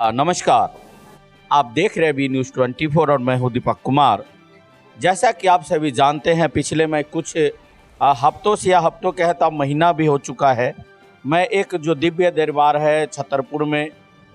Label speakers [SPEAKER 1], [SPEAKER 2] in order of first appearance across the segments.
[SPEAKER 1] नमस्कार, आप देख रहे हैं बी न्यूज़ 24 और मैं हूं दीपक कुमार। जैसा कि आप सभी जानते हैं, पिछले मैं कुछ हफ्तों से या हफ्तों कहता महीना भी हो चुका है, मैं एक जो दिव्य दरबार है छतरपुर में,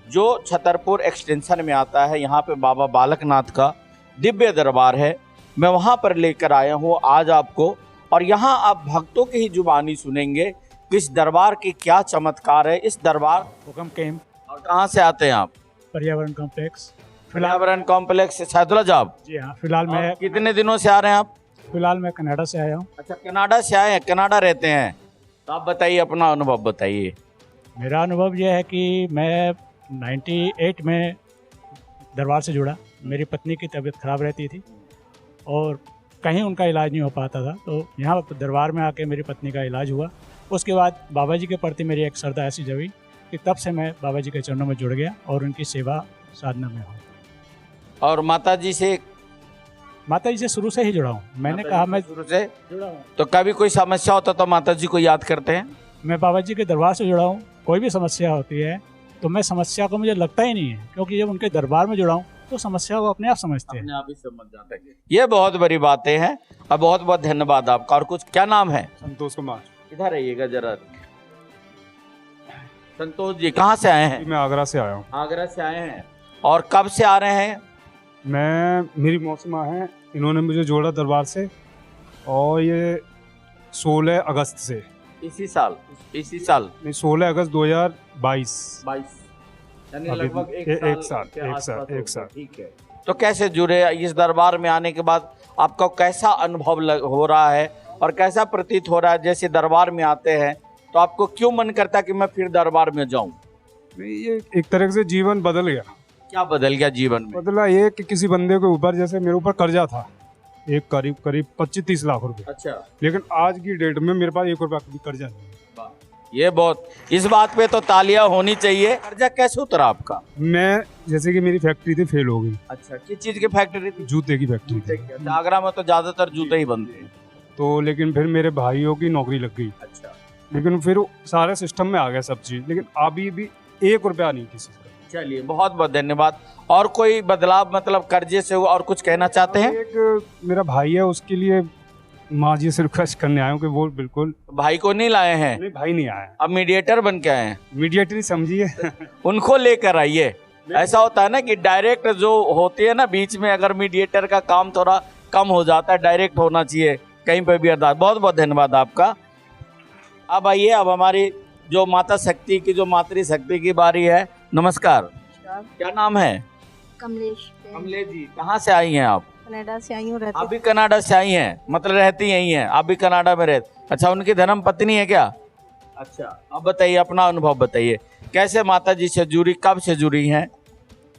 [SPEAKER 1] जो छतरपुर एक्सटेंशन में आता है, यहाँ पे बाबा बालकनाथ का दिव्य दरबार है, मैं वहाँ पर लेकर आया हूँ आज आपको। और यहाँ आप भक्तों की ही जुबानी सुनेंगे कि इस दरबार की क्या चमत्कार है। इस दरबार
[SPEAKER 2] हुकम कैंप
[SPEAKER 1] और कहाँ से आते हैं आप?
[SPEAKER 2] पर्यावरण कॉम्प्लेक्स
[SPEAKER 1] पर्यावरण कॉम्प्लेक्स से सैदुलाजाब।
[SPEAKER 2] जी हाँ। फिलहाल मैं
[SPEAKER 1] कितने दिनों से आ रहे हैं आप?
[SPEAKER 2] कनाडा से आया हूँ।
[SPEAKER 1] अच्छा, कनाडा से आए हैं, कनाडा रहते हैं। तो आप बताइए, अपना अनुभव बताइए।
[SPEAKER 2] मेरा अनुभव यह है कि मैं 98 में दरबार से जुड़ा। मेरी पत्नी की तबीयत खराब रहती थी और कहीं उनका इलाज नहीं हो पाता था, तो यहाँ दरबार में आके मेरी पत्नी का इलाज हुआ। उसके बाद बाबा जी के प्रति मेरी एक श्रद्धा ऐसी जगी कि तब से मैं बाबा जी के चरणों में जुड़ गया और उनकी सेवा साधना में हूँ।
[SPEAKER 1] और माता जी से
[SPEAKER 2] शुरू से ही जुड़ा हूँ। मैंने कहा मैं
[SPEAKER 1] शुरू से
[SPEAKER 2] जुड़ा हूँ।
[SPEAKER 1] तो कभी कोई समस्या होता तो माता जी को याद करते हैं?
[SPEAKER 2] मैं बाबा जी के दरबार से जुड़ा हूँ। कोई भी समस्या होती है तो मैं समस्या को मुझे लगता ही नहीं है, क्योंकि जब उनके दरबार में जुड़ा हूँ तो समस्या को अपने आप समझते हैं।
[SPEAKER 1] अपने आप ही समझ जाते हैं। ये बहुत बड़ी बातें हैं और बहुत बहुत धन्यवाद आपका। और कुछ, क्या नाम है?
[SPEAKER 3] संतोष कुमार।
[SPEAKER 1] इधर आइएगा जरा। संतोष जी कहाँ से आए हैं?
[SPEAKER 3] मैं आगरा से आया हूँ।
[SPEAKER 1] आगरा से आए हैं। और कब से आ रहे हैं?
[SPEAKER 3] मेरी मौसमा है, इन्होंने मुझे जोड़ा दरबार से, और ये 16 अगस्त से।
[SPEAKER 1] इसी साल?
[SPEAKER 3] नहीं, 16 अगस्त 2022।
[SPEAKER 1] यानी
[SPEAKER 3] अभी
[SPEAKER 1] लगभग
[SPEAKER 3] एक साल।
[SPEAKER 1] ठीक है। तो कैसे जुड़े? इस दरबार में आने के बाद आपका कैसा अनुभव हो रहा है और कैसा प्रतीत हो रहा है? जैसे दरबार में आते हैं तो आपको क्यों मन करता है कि मैं फिर दरबार में जाऊं?
[SPEAKER 3] ये एक तरह से जीवन बदल गया।
[SPEAKER 1] क्या बदल गया जीवन में?
[SPEAKER 3] बदला ये कि किसी बंदे के ऊपर, जैसे मेरे ऊपर कर्जा था एक करीब 25-30 लाख रुपए।
[SPEAKER 1] अच्छा।
[SPEAKER 3] लेकिन आज की डेट में मेरे पास 1 रुपया भी कर्जा नहीं है।
[SPEAKER 1] ये बहुत, इस बात पे तो तालियां होनी चाहिए। कर्जा कैसे उतरा आपका?
[SPEAKER 3] मैं, जैसे कि मेरी फैक्ट्री थी, फेल हो गई।
[SPEAKER 1] अच्छा, किस चीज की फैक्ट्री थी?
[SPEAKER 3] जूते की फैक्ट्री थी।
[SPEAKER 1] अच्छा, आगरा में तो ज्यादातर जूते ही बनते हैं।
[SPEAKER 3] तो लेकिन फिर मेरे भाइयों की नौकरी लग गई।
[SPEAKER 1] अच्छा।
[SPEAKER 3] लेकिन फिर सारे सिस्टम में आ गया सब चीज, लेकिन अभी भी 1 रुपया नहीं किसी का।
[SPEAKER 1] चलिए, बहुत बहुत धन्यवाद। और कोई बदलाव, मतलब कर्जे से हुआ? और कुछ कहना चाहते हैं?
[SPEAKER 3] एक मेरा भाई है, उसके लिए माँ जी से रिक्वेस्ट करने आया हूँ कि वो बिल्कुल।
[SPEAKER 1] भाई को नहीं लाए हैं?
[SPEAKER 3] नहीं, भाई नहीं आया।
[SPEAKER 1] अब मीडिएटर बन के आए हैं।
[SPEAKER 3] मीडिएटर समझिए।
[SPEAKER 1] उनको लेकर आइए। ऐसा होता है ना कि डायरेक्ट जो होती है ना बीच में, अगर मीडिएटर का काम थोड़ा कम हो जाता है, डायरेक्ट होना चाहिए कहीं पर भी अरदास। बहुत बहुत धन्यवाद आपका। अब आइए, अब हमारी जो माता शक्ति की, जो मातृशक्ति की बारी है। नमस्कार, क्या नाम है?
[SPEAKER 4] कमलेश।
[SPEAKER 1] कमलेश जी, कहाँ से आई हैं आप?
[SPEAKER 4] कनाडा से आई हूँ।
[SPEAKER 1] आप भी कनाडा से आई हैं, मतलब रहती यहीं हैं? आप भी कनाडा में रहते? अच्छा, उनकी धर्म पत्नी है क्या? अच्छा, अब बताइए, अपना अनुभव बताइए, कैसे माता जी से जुड़ी, कब से जुड़ी हैं?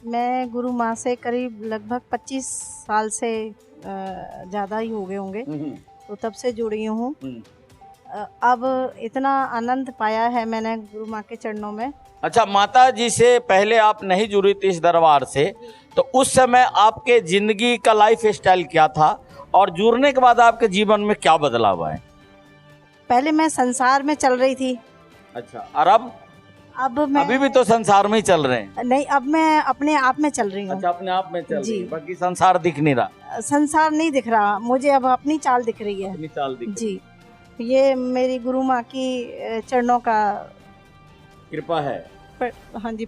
[SPEAKER 4] मैं गुरु माँ से करीब लगभग 25 साल से ज़्यादा ही हो गए होंगे, तो तब से जुड़ी हूँ। अब इतना आनंद पाया है मैंने गुरु माँ के चरणों में।
[SPEAKER 1] अच्छा, माता जी से पहले आप नहीं जुड़ी थी इस दरबार से, तो उस समय आपके जिंदगी का लाइफ स्टाइल क्या था और जुड़ने के बाद आपके जीवन में क्या बदलाव आए?
[SPEAKER 4] पहले मैं संसार में चल रही थी।
[SPEAKER 1] अच्छा, और अब
[SPEAKER 4] मैं
[SPEAKER 1] अभी भी तो संसार में ही चल रहे हैं?
[SPEAKER 4] नहीं, अब मैं अपने आप में चल रही हूँ।
[SPEAKER 1] अच्छा, अपने आप में चल
[SPEAKER 4] जी।
[SPEAKER 1] रही है, बाकी संसार दिख नहीं रहा?
[SPEAKER 4] संसार नहीं दिख रहा मुझे, अब अपनी चाल दिख रही है।
[SPEAKER 1] अपनी चाल दिख रही।
[SPEAKER 4] जी, ये मेरी गुरु माँ की चरणों का
[SPEAKER 1] कृपा है।
[SPEAKER 4] हाँ जी,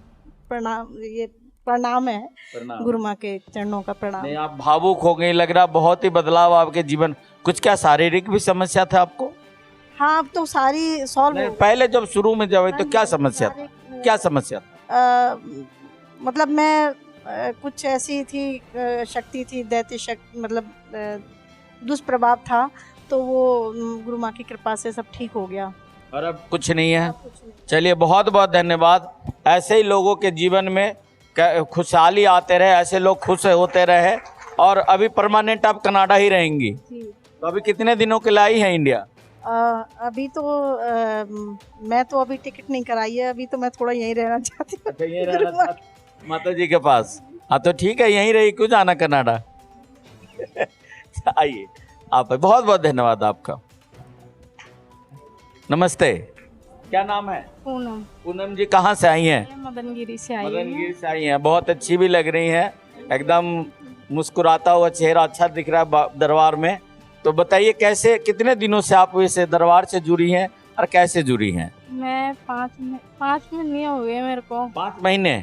[SPEAKER 4] प्रणाम। ये प्रणाम है,
[SPEAKER 1] प्रणाम।
[SPEAKER 4] गुरु माँ के चरणों का प्रणाम।
[SPEAKER 1] नहीं, आप भावुक हो गई, लग रहा बहुत ही बदलाव आपके जीवन। कुछ क्या शारीरिक भी समस्या था आपको?
[SPEAKER 4] हाँ, अब तो सारी सॉल्व हो गई।
[SPEAKER 1] पहले जब शुरू में जब तो क्या समस्या था? क्या समस्या था?
[SPEAKER 4] मतलब मैं कुछ ऐसी थी, शक्ति थी, दैत्य शक्ति, मतलब दुष्प्रभाव था, तो वो गुरु माँ की कृपा से सब ठीक हो गया।
[SPEAKER 1] और अब कुछ नहीं है? चलिए, बहुत बहुत धन्यवाद। ऐसे ही लोगों के जीवन में खुशहाली आते रहे, ऐसे लोग खुश होते रहे। और अभी परमानेंट आप कनाडा ही रहेंगी? तो अभी कितने दिनों के लिए आई हैं इंडिया?
[SPEAKER 4] अभी तो मैं तो अभी टिकट नहीं कराई है, अभी तो मैं थोड़ा यहीं रहना चाहती हूँ।
[SPEAKER 1] अच्छा, यहीं रहना चाहती माता जी के पास? हाँ, तो ठीक है, यहीं रही, क्यों जाना कनाडा। आइए आप, बहुत बहुत धन्यवाद आपका। नमस्ते। क्या नाम है?
[SPEAKER 4] पूनम।
[SPEAKER 1] पूनम जी कहाँ से आई हैं?
[SPEAKER 4] मैं मदनगिरी से आई हूँ।
[SPEAKER 1] मदनगिरी से आई हैं। बहुत अच्छी भी लग रही हैं, एकदम मुस्कुराता हुआ चेहरा अच्छा दिख रहा है दरबार में। तो बताइए कैसे, कितने दिनों से आप इस दरबार से जुड़ी हैं और कैसे जुड़ी हैं?
[SPEAKER 4] मैं 5 महीने हो गए मेरे को।
[SPEAKER 1] 5 महीने?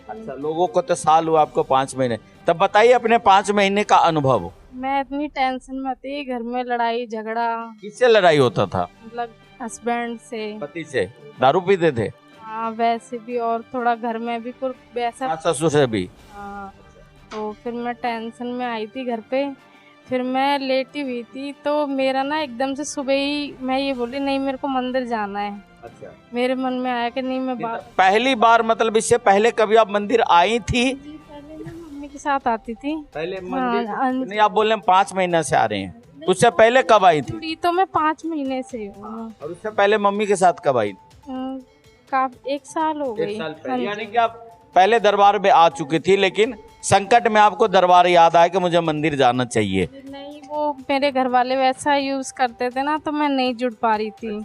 [SPEAKER 1] अच्छा, लोगों को तो साल हुआ, आपको 5 महीने। तब बताइए अपने 5 महीने का अनुभव।
[SPEAKER 4] मैं इतनी टेंशन में थी, घर में लड़ाई झगड़ा,
[SPEAKER 1] किससे लड़ाई होता था?
[SPEAKER 4] मतलब हस्बैंड से।
[SPEAKER 1] पति से? दारू पीते थे?
[SPEAKER 4] हाँ वैसे भी, और थोड़ा घर में भी कुछ वैसा।
[SPEAKER 1] सास ससुर से भी?
[SPEAKER 4] हाँ, तो फिर मैं टेंशन में आई थी घर पे। फिर मैं लेटी हुई थी तो मेरा ना एकदम से सुबह ही मैं ये बोली नहीं मेरे को मंदिर जाना है।
[SPEAKER 1] अच्छा।
[SPEAKER 4] मेरे मन में आया कि नहीं मैं
[SPEAKER 1] पहली बार, मतलब इससे पहले कभी आप मंदिर आई थी?
[SPEAKER 4] जी, पहले मैं मम्मी के साथ आती थी।
[SPEAKER 1] पहले
[SPEAKER 4] हाँ,
[SPEAKER 1] मंदिर नहीं, आप बोल रहे हैं 5 महीने से आ रहे हैं, उससे पहले कब आई थी?
[SPEAKER 4] जुड़ी तो मैं 5 महीने से हूँ।
[SPEAKER 1] और उससे पहले मम्मी के साथ कब आई?
[SPEAKER 4] काफी 1 साल हो गई।
[SPEAKER 1] 1 साल
[SPEAKER 4] हाँ
[SPEAKER 1] पहले।
[SPEAKER 4] जी।
[SPEAKER 1] यानी कि आप पहले दरबार में आ चुकी थी, लेकिन संकट में आपको दरबार याद आया कि मुझे मंदिर जाना चाहिए।
[SPEAKER 4] नहीं, वो मेरे घर वाले वैसा यूज करते थे ना, तो मैं नहीं जुड़ पा रही थी।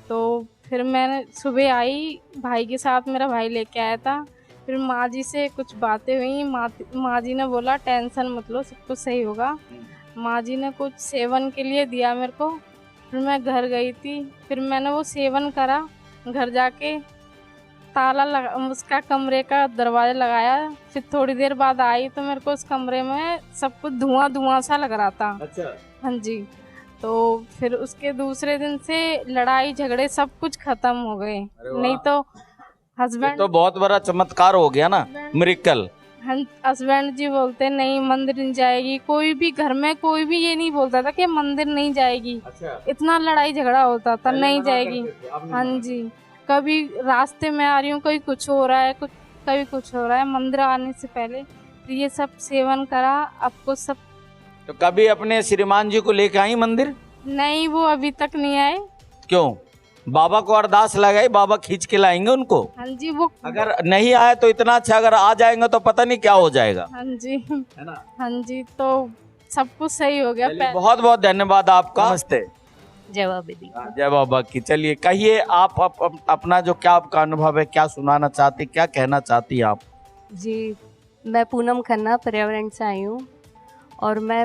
[SPEAKER 4] तो फिर मैंने सुबह आई, भाई के साथ, मेरा भाई लेके आया था। फिर माँ जी से कुछ बातें हुई, माँ जी ने बोला टेंशन मत लो, सब कुछ सही होगा। माँ जी ने कुछ सेवन के लिए दिया मेरे को। फिर मैं घर गई थी, फिर मैंने वो सेवन करा। घर जाके ताला लगा, उसका कमरे का दरवाजा लगाया। फिर थोड़ी देर बाद आई तो मेरे को उस कमरे में सब कुछ धुआं धुआं सा लग रहा था।
[SPEAKER 1] अच्छा।
[SPEAKER 4] हाँ जी। तो फिर उसके दूसरे दिन से लड़ाई झगड़े सब कुछ खत्म हो गए। नहीं तो हस्बैंड
[SPEAKER 1] तो बहुत बड़ा चमत्कार हो गया ना, मिरेकल।
[SPEAKER 4] हस्बैंड जी बोलते नहीं मंदिर नहीं जाएगी, कोई भी घर में कोई भी ये नहीं बोलता था कि मंदिर नहीं जाएगी।
[SPEAKER 1] अच्छा।
[SPEAKER 4] इतना लड़ाई झगड़ा होता था, नहीं
[SPEAKER 1] मना
[SPEAKER 4] जाएगी।
[SPEAKER 1] करते थे, आपने
[SPEAKER 4] हाँ
[SPEAKER 1] मना
[SPEAKER 4] जी। कभी रास्ते में आ रही हूँ, कभी कुछ हो रहा है, कभी कुछ हो रहा है। मंदिर आने से पहले ये सब सेवन करा, आपको सब।
[SPEAKER 1] तो कभी अपने श्रीमान जी को लेके आई मंदिर?
[SPEAKER 4] नहीं, वो अभी तक नहीं आए।
[SPEAKER 1] क्यों? बाबा को अरदास लगाई, बाबा खींच के लाएंगे उनको?
[SPEAKER 4] हाँ जी। वो
[SPEAKER 1] अगर नहीं आए तो इतना अच्छा, अगर आ जाएंगे तो पता नहीं क्या हो जाएगा।
[SPEAKER 4] हाँ जी,
[SPEAKER 1] है ना?
[SPEAKER 4] हाँ जी। तो सब कुछ सही हो गया।
[SPEAKER 1] बहुत बहुत धन्यवाद आपका। नमस्ते।
[SPEAKER 4] जय बाबा दी।
[SPEAKER 1] जय बाबा की। चलिए कहिए आप अपना जो क्या आपका अनुभव है, क्या सुनाना चाहती, क्या कहना चाहती आप?
[SPEAKER 5] जी, मैं पूनम खन्ना पर्यावरण से आई हूँ और मैं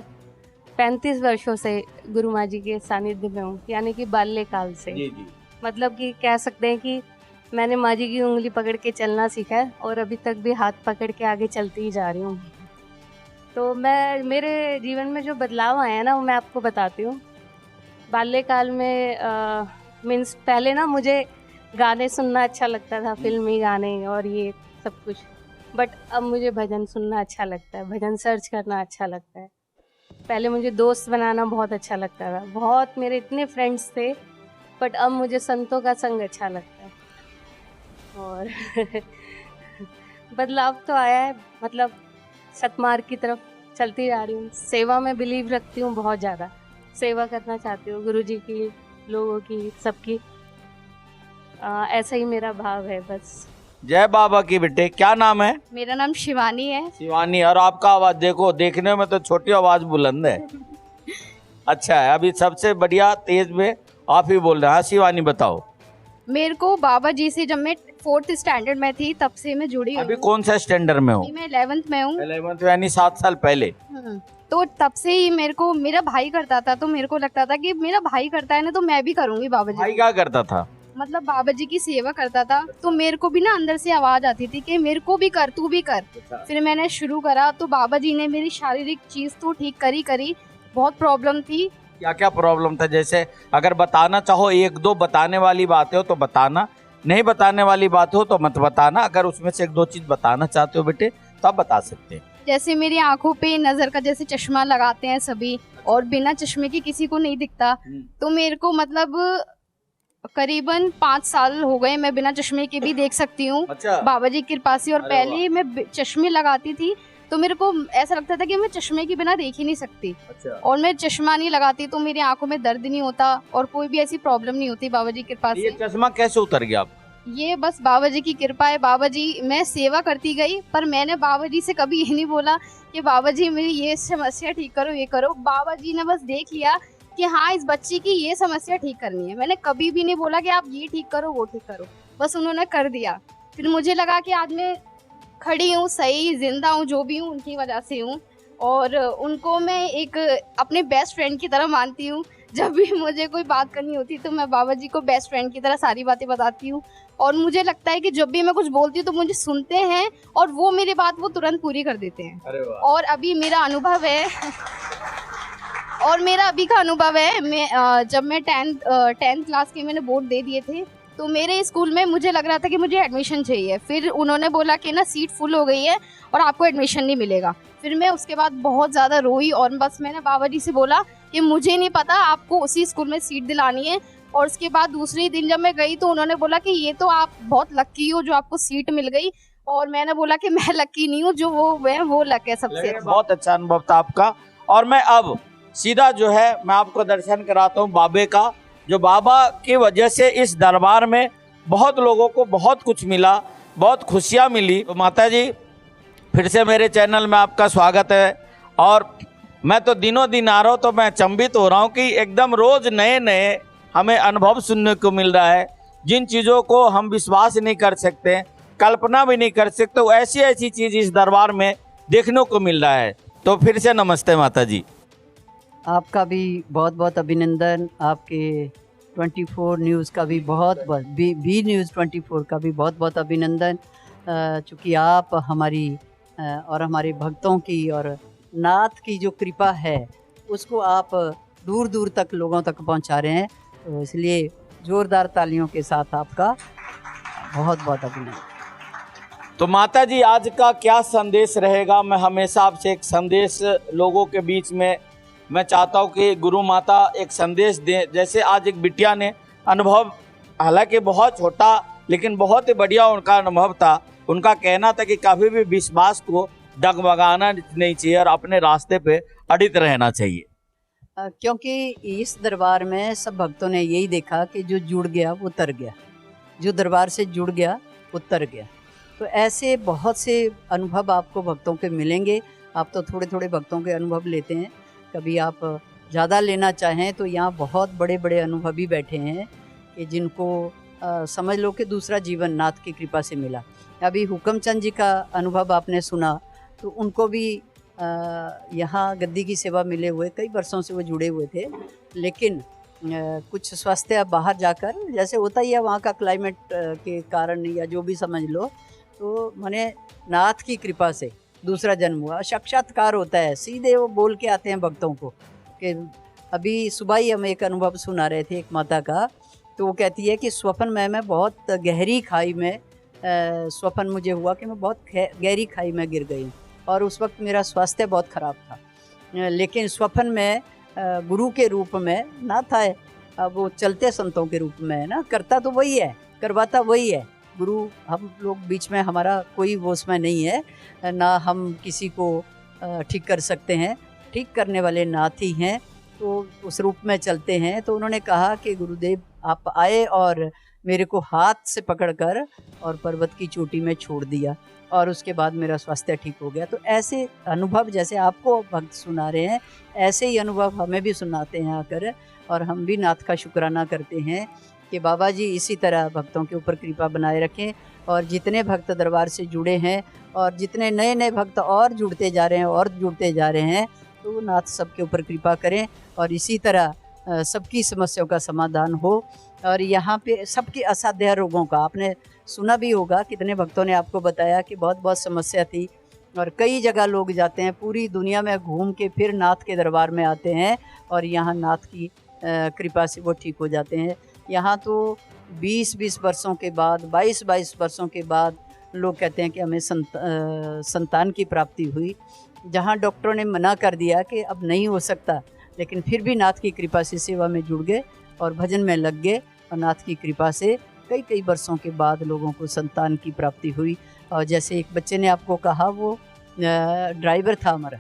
[SPEAKER 5] 35 वर्षों से गुरु माँ जी के सानिध्य में हूँ, यानी कि बाल्यकाल से।
[SPEAKER 1] जी जी।
[SPEAKER 5] मतलब कि कह सकते हैं कि मैंने माँ जी की उंगली पकड़ के चलना सीखा है और अभी तक भी हाथ पकड़ के आगे चलती ही जा रही हूँ। तो मेरे जीवन में जो बदलाव आए हैं ना, वो मैं आपको बताती हूँ। बाल्यकाल में मीन्स पहले ना मुझे गाने सुनना अच्छा लगता था, फिल्मी गाने और ये सब कुछ। बट अब मुझे भजन सुनना अच्छा लगता है, भजन सर्च करना अच्छा लगता है। पहले मुझे दोस्त बनाना बहुत अच्छा लगता था, बहुत मेरे इतने फ्रेंड्स थे। बट अब मुझे संतों का संग अच्छा लगता है। और बदलाव तो आया है, मतलब सतमार्ग की तरफ चलती जा रही हूँ। सेवा में बिलीव रखती हूँ, बहुत ज़्यादा सेवा करना चाहती हूँ, गुरुजी की, लोगों की, सबकी। ऐसा ही मेरा भाव है बस।
[SPEAKER 1] जय बाबा की। बेटे क्या नाम है?
[SPEAKER 4] मेरा नाम शिवानी है।
[SPEAKER 1] शिवानी। और आपका आवाज देखो, देखने में तो छोटी आवाज बुलंद है। अच्छा है, अभी सबसे बढ़िया तेज में आप ही बोल रहे हैं। हाँ शिवानी बताओ।
[SPEAKER 6] मेरे को बाबा जी से जब मैं 4th स्टैंडर्ड में थी तब से मैं जुड़ी
[SPEAKER 1] अभी
[SPEAKER 6] हूँ।
[SPEAKER 1] कौन सा स्टैंडर्ड में हो?
[SPEAKER 6] मैं 11th में हूँ।
[SPEAKER 1] 11th यानी 7 साल पहले।
[SPEAKER 6] तो तब से ही मेरे को, मेरा भाई करता था तो मेरे को लगता था कि मेरा भाई करता है ना तो मैं भी करूंगी बाबा
[SPEAKER 1] भाई
[SPEAKER 6] जी।
[SPEAKER 1] क्या करता था?
[SPEAKER 6] मतलब बाबा जी की सेवा करता था, तो मेरे को भी ना अंदर से आवाज आती थी कि मेरे को भी कर, तू भी कर। फिर मैंने शुरू करा तो बाबा जी ने मेरी शारीरिक चीज तो ठीक करी। बहुत प्रॉब्लम थी।
[SPEAKER 1] क्या क्या प्रॉब्लम था? जैसे अगर बताना चाहो, 1-2 बताने वाली बातें हो तो बताना, नहीं बताने वाली बात हो तो मत बताना। अगर उसमें से 1-2 चीज बताना चाहते हो बेटे तो आप बता सकते हैं।
[SPEAKER 6] जैसे मेरी आंखों पे नजर का जैसे चश्मा लगाते हैं सभी, और बिना चश्मे के किसी को नहीं दिखता। तो मेरे को मतलब करीबन 5 साल हो गए मैं बिना चश्मे के भी देख सकती हूँ।
[SPEAKER 1] अच्छा।
[SPEAKER 6] बाबा जी की कृपा से। और
[SPEAKER 1] अरे
[SPEAKER 6] पहले मैं चश्मे लगाती थी तो मेरे को ऐसा लगता था कि मैं चश्मे के बिना देख ही नहीं सकती।
[SPEAKER 1] अच्छा।
[SPEAKER 6] और मैं चश्मा नहीं लगाती तो मेरी आंखों में दर्द नहीं होता और कोई भी ऐसी प्रॉब्लम नहीं होती बाबा जी की कृपा
[SPEAKER 1] ये
[SPEAKER 6] से।
[SPEAKER 1] चश्मा कैसे उतर गया?
[SPEAKER 6] ये बस बाबा जी की कृपा है। बाबा जी, मैं सेवा करती गई पर मैंने बाबा जी से कभी ये नहीं बोला कि बाबा जी मेरी ये समस्या ठीक करो, ये करो। बाबा जी ने बस देख लिया कि हाँ इस बच्ची की ये समस्या ठीक करनी है। मैंने कभी भी नहीं बोला कि आप ये ठीक करो वो ठीक करो, बस उन्होंने कर दिया। फिर मुझे लगा कि आज मैं खड़ी हूँ, सही जिंदा हूँ, जो भी हूँ उनकी वजह से हूँ। और उनको मैं एक अपने बेस्ट फ्रेंड की तरह मानती हूँ। जब भी मुझे कोई बात करनी होती है तो मैं बाबा जी को बेस्ट फ्रेंड की तरह सारी बातें बताती हूँ। और मुझे लगता है कि जब भी मैं कुछ बोलती हूँ तो मुझे सुनते हैं और वो मेरी बात वो तुरंत पूरी कर देते हैं।
[SPEAKER 1] अरे वाह।
[SPEAKER 6] और अभी मेरा अनुभव है और मेरा अभी का अनुभव है, मैं जब मैं 10th क्लास के मैंने बोर्ड दे दिए थे तो मेरे स्कूल में मुझे लग रहा था कि मुझे एडमिशन चाहिए। फिर उन्होंने बोला कि ना सीट फुल हो गई है और आपको एडमिशन नहीं मिलेगा। फिर मैं उसके बाद बहुत ज़्यादा रोई और बस मैंने बाबा जी से बोला कि मुझे नहीं पता, आपको उसी स्कूल में सीट दिलानी है। और उसके बाद दूसरे दिन जब मैं गई तो उन्होंने बोला कि ये तो आप बहुत लक्की हो जो आपको सीट मिल गई। और मैंने बोला कि मैं लक्की नहीं हूँ, जो वो लक है सबसे।
[SPEAKER 1] बहुत अच्छा अनुभव था आपका। और मैं अब सीधा जो है मैं आपको दर्शन कराता हूँ बाबे का, जो बाबा की वजह से इस दरबार में बहुत लोगों को बहुत कुछ मिला, बहुत खुशियाँ मिली। तो माता जी फिर से मेरे चैनल में आपका स्वागत है। और मैं तो दिनों दिन आ रहा हूँ तो मैं अचंभित हो रहा हूँ कि एकदम रोज नए नए हमें अनुभव सुनने को मिल रहा है। जिन चीज़ों को हम विश्वास नहीं कर सकते, कल्पना भी नहीं कर सकते, वो ऐसी ऐसी चीज़ इस दरबार में देखने को मिल रहा है। तो फिर से नमस्ते माता जी।
[SPEAKER 7] आपका भी बहुत बहुत अभिनंदन। आपके 24 न्यूज़ का भी बहुत बहुत बी न्यूज़ 24 का भी बहुत बहुत अभिनंदन। चूँकि आप हमारी और हमारे भक्तों की और नाथ की जो कृपा है उसको आप दूर दूर तक लोगों तक पहुंचा रहे हैं, तो इसलिए ज़ोरदार तालियों के साथ आपका बहुत बहुत अभिनंदन।
[SPEAKER 1] तो माता जी आज का क्या संदेश रहेगा? मैं हमेशा आपसे एक संदेश लोगों के बीच में मैं चाहता हूँ कि गुरु माता एक संदेश दें। जैसे आज एक बिटिया ने अनुभव, हालांकि बहुत छोटा लेकिन बहुत ही बढ़िया उनका अनुभव था। उनका कहना था कि कभी भी विश्वास को डगमगाना नहीं चाहिए और अपने रास्ते पे अडिग रहना चाहिए।
[SPEAKER 7] क्योंकि इस दरबार में सब भक्तों ने यही देखा कि जो जुड़ गया वो तर गया, जो दरबार से जुड़ गया वो तर गया। तो ऐसे बहुत से अनुभव आपको भक्तों के मिलेंगे। आप तो थोड़े थोड़े भक्तों के अनुभव लेते हैं, कभी आप ज़्यादा लेना चाहें तो यहाँ बहुत बड़े बड़े अनुभवी बैठे हैं कि जिनको समझ लो कि दूसरा जीवन नाथ की कृपा से मिला। अभी हुक्मचंद जी का अनुभव आपने सुना, तो उनको भी यहाँ गद्दी की सेवा मिले हुए कई वर्षों से वो जुड़े हुए थे, लेकिन कुछ स्वास्थ्य बाहर जाकर, जैसे होता ही है वहाँ का क्लाइमेट के कारण या जो भी समझ लो, तो मैंने नाथ की कृपा से दूसरा जन्म हुआ। साक्षात्कार होता है, सीधे वो बोल के आते हैं भक्तों को। कि अभी सुबह ही हम एक अनुभव सुना रहे थे एक माता का, तो वो कहती है कि स्वप्न में मैं बहुत गहरी खाई में स्वप्न मुझे हुआ कि मैं बहुत गहरी खाई में गिर गई और उस वक्त मेरा स्वास्थ्य बहुत ख़राब था, लेकिन स्वप्न में गुरु के रूप में ना था। अब वो चलते संतों के रूप में है ना, करता तो वही है, करवाता वही है गुरु। हम लोग बीच में हमारा कोई वो उसमें नहीं है, ना हम किसी को ठीक कर सकते हैं, ठीक करने वाले नाथ ही हैं, तो उस रूप में चलते हैं। तो उन्होंने कहा कि गुरुदेव आप आए और मेरे को हाथ से पकड़कर और पर्वत की चोटी में छोड़ दिया और उसके बाद मेरा स्वास्थ्य ठीक हो गया। तो ऐसे अनुभव जैसे आपको भक्त सुना रहे हैं, ऐसे ही अनुभव हमें भी सुनाते हैं आकर, और हम भी नाथ का शुक्राना करते हैं कि बाबा जी इसी तरह भक्तों के ऊपर कृपा बनाए रखें। और जितने भक्त दरबार से जुड़े हैं और जितने नए नए भक्त और जुड़ते जा रहे हैं और जुड़ते जा रहे हैं, तो नाथ सबके ऊपर कृपा करें और इसी तरह सबकी समस्याओं का समाधान हो। और यहाँ पे सबके असाध्य रोगों का आपने सुना भी होगा, कितने भक्तों ने आपको बताया कि बहुत बहुत समस्या थी और कई जगह लोग जाते हैं, पूरी दुनिया में घूम के फिर नाथ के दरबार में आते हैं और यहाँ नाथ की कृपा से वो ठीक हो जाते हैं। यहाँ तो 20-20 वर्षों के बाद, 22-22 वर्षों के बाद लोग कहते हैं कि हमें संतान की प्राप्ति हुई, जहाँ डॉक्टरों ने मना कर दिया कि अब नहीं हो सकता, लेकिन फिर भी नाथ की कृपा से सेवा में जुड़ गए और भजन में लग गए और नाथ की कृपा से कई कई वर्षों के बाद लोगों को संतान की प्राप्ति हुई। और जैसे एक बच्चे ने आपको कहा, वो ड्राइवर था हमारा,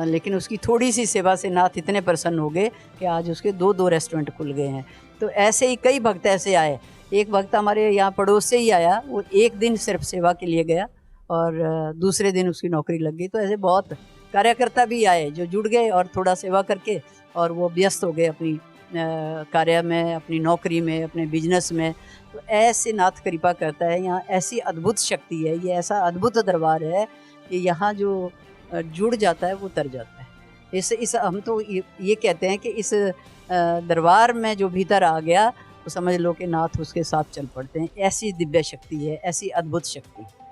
[SPEAKER 7] लेकिन उसकी थोड़ी सी सेवा से नाथ इतने प्रसन्न हो गए कि आज उसके 2 रेस्टोरेंट खुल गए हैं। तो ऐसे ही कई भक्त ऐसे आए। एक भक्त हमारे यहाँ पड़ोस से ही आया, वो एक दिन सिर्फ सेवा के लिए गया और दूसरे दिन उसकी नौकरी लग गई। तो ऐसे बहुत कार्यकर्ता भी आए जो जुड़ गए और थोड़ा सेवा करके और वो व्यस्त हो गए अपनी कार्य में, अपनी नौकरी में, अपने बिजनेस में। तो ऐसे नाथ कृपा करता है। यहाँ ऐसी अद्भुत शक्ति है, ये ऐसा अद्भुत दरबार है कि यहाँ जो जुड़ जाता है वो तर जाता है। इस हम तो ये कहते हैं कि इस दरबार में जो भीतर आ गया तो समझ लो कि नाथ उसके साथ चल पड़ते हैं। ऐसी दिव्य शक्ति है, ऐसी अद्भुत शक्ति है।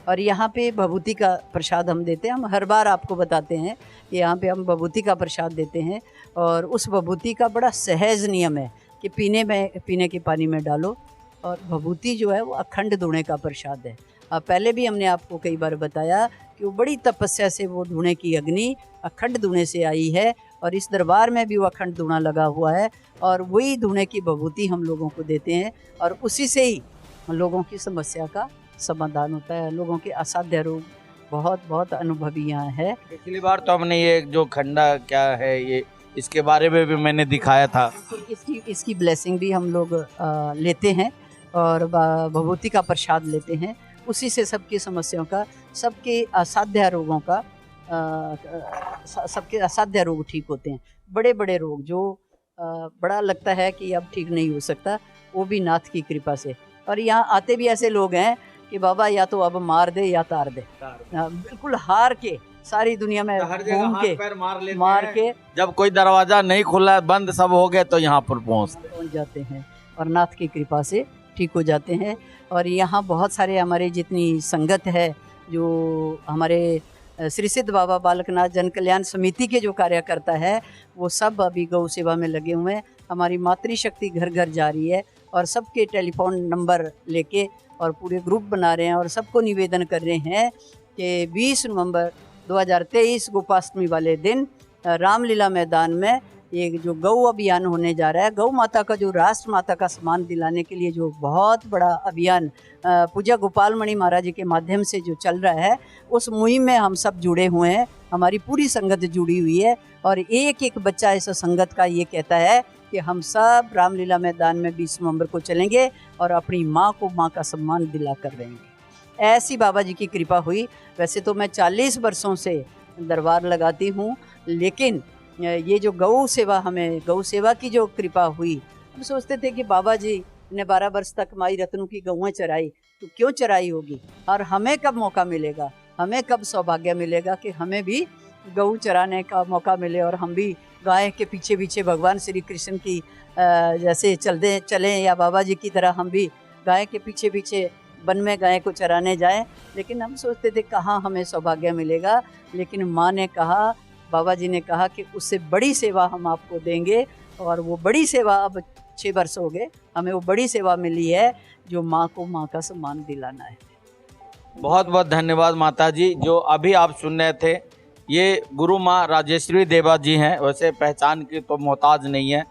[SPEAKER 7] और यहाँ पे भभूति का प्रसाद हम देते हैं। हम हर बार आपको बताते हैं कि यहाँ पे हम भभूति का प्रसाद देते हैं, और उस भभूति का बड़ा सहज नियम है कि पीने के पानी में डालो। और भभूति जो है वो अखंड धुएं का प्रसाद है। पहले भी हमने आपको कई बार बताया कि वो बड़ी तपस्या से वो धुएं की अग्नि अखंड धुएं से आई है, और इस दरबार में भी वो अखंड धुआं लगा हुआ है, और वही धुएं की भभूति हम लोगों को देते हैं, और उसी से ही लोगों की समस्या का समाधान होता है। लोगों के असाध्य रोग बहुत बहुत अनुभवी यहाँ है।
[SPEAKER 1] पिछली बार तो हमने ये जो खंडा क्या है ये, इसके बारे में भी मैंने दिखाया था।
[SPEAKER 7] इसकी ब्लेसिंग भी हम लोग लेते हैं, और भभूति का प्रसाद लेते हैं। उसी से सबकी समस्याओं का, सबके असाध्य रोगों का, सबके असाध्य रोग ठीक होते हैं। बड़े बड़े रोग जो बड़ा लगता है कि अब ठीक नहीं हो सकता, वो भी नाथ की कृपा से। और यहाँ आते भी ऐसे लोग हैं कि बाबा या तो अब मार दे या तार दे, बिल्कुल हार के सारी दुनिया में घूम के मार के
[SPEAKER 1] जब कोई दरवाजा नहीं खुला, बंद सब हो गए, तो यहाँ पर पहुँच
[SPEAKER 7] जाते हैं और नाथ की कृपा से ठीक हो जाते हैं। और यहाँ बहुत सारे हमारे जितनी संगत है, जो हमारे श्री सिद्ध बाबा बालकनाथ जन कल्याण समिति के जो कार्यकर्ता है, वो सब अभी गौ सेवा में लगे हुए हैं। हमारी मातृशक्ति घर घर जा रही है, और सबके टेलीफोन नंबर लेके और पूरे ग्रुप बना रहे हैं, और सबको निवेदन कर रहे हैं कि 20 नवंबर 2023 गोपाष्टमी वाले दिन रामलीला मैदान में ये जो गौ अभियान होने जा रहा है, गौ माता का जो राष्ट्र माता का सम्मान दिलाने के लिए जो बहुत बड़ा अभियान पूज्य गोपाल मणि महाराज जी के माध्यम से जो चल रहा है, उस मुहिम में हम सब जुड़े हुए हैं। हमारी पूरी संगत जुड़ी हुई है, और एक एक बच्चा इस संगत का ये कहता है कि हम सब रामलीला मैदान में 20 नवंबर को चलेंगे और अपनी माँ को माँ का सम्मान दिला कर रहेंगे। ऐसी बाबा जी की कृपा हुई। वैसे तो मैं 40 वर्षों से दरबार लगाती हूँ, लेकिन ये जो गौ सेवा, हमें गौ सेवा की जो कृपा हुई, हम सोचते थे कि बाबा जी ने 12 वर्ष तक माई रत्नों की गौएं चराई, तो क्यों चराई होगी, और हमें कब मौका मिलेगा, हमें कब सौभाग्य मिलेगा कि हमें भी गौ चराने का मौका मिले, और हम भी गाय के पीछे पीछे भगवान श्री कृष्ण की जैसे चलें, या बाबा जी की तरह हम भी गाय के पीछे पीछे वन में गाय को चराने जाएं। लेकिन हम सोचते थे कहाँ हमें सौभाग्य मिलेगा, लेकिन माँ ने कहा, बाबा जी ने कहा कि उससे बड़ी सेवा हम आपको देंगे। और वो बड़ी सेवा, अब 6 वर्ष हो गए, हमें वो बड़ी सेवा मिली है, जो माँ को माँ का सम्मान दिलाना है।
[SPEAKER 1] बहुत बहुत धन्यवाद माता जी। जो अभी आप सुन रहे थे, ये गुरु माँ राजेश्वरी देवा जी हैं। वैसे पहचान की तो मोहताज नहीं है,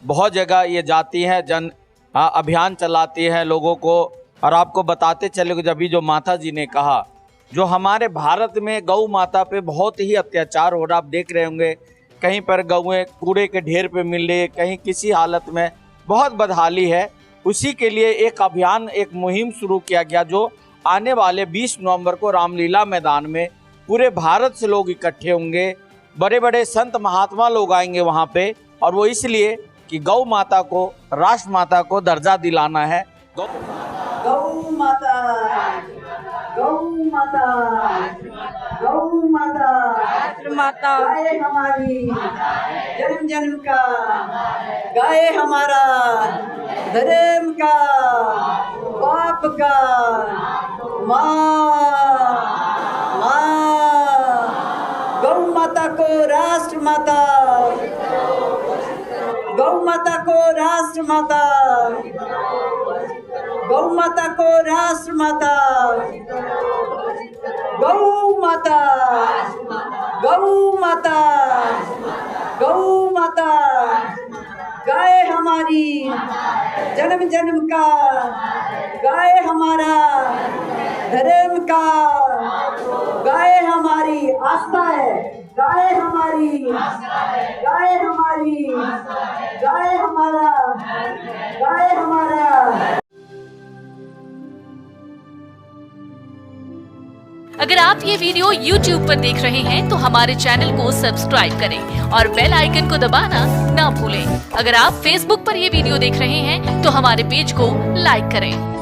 [SPEAKER 1] बहुत जगह ये जाती हैं, जन अभियान चलाती है लोगों को। और आपको बताते चले, जब भी जो माता जी ने कहा, जो हमारे भारत में गौ माता पे बहुत ही अत्याचार हो रहा, आप देख रहे होंगे, कहीं पर गौएं कूड़े के ढेर पे मिल रही है, कहीं किसी हालत में, बहुत बदहाली है। उसी के लिए एक अभियान, एक मुहिम शुरू किया गया, जो आने वाले 20 नवंबर को रामलीला मैदान में पूरे भारत से लोग इकट्ठे होंगे। बड़े बड़े संत महात्मा लोग आएंगे वहाँ पे, और वो इसलिए कि गौ माता को, राष्ट्र माता को दर्जा दिलाना है।
[SPEAKER 7] गौ माता, गौ माता, गौ माता, राष्ट्र माता, गाय हमारी जन्म जन्म का, गाय हमारा धर्म का, बाप का, माँ, गौ माता को राष्ट्र माता, गौ माता को राष्ट्र माता, गौ माता को राष्ट्र माता, गौ माता, गौ माता, गौ माता, गाय हमारी जन्म जन्म का, गाय हमारा धर्म का, गाय हमारी आस्था है, गाय हमारी, गाय हमारी, गाय हमारा, गाय हमारा।
[SPEAKER 8] अगर आप ये वीडियो YouTube पर देख रहे हैं तो हमारे चैनल को सब्सक्राइब करें और बेल आइकन को दबाना ना भूलें। अगर आप Facebook पर ये वीडियो देख रहे हैं तो हमारे पेज को लाइक करें।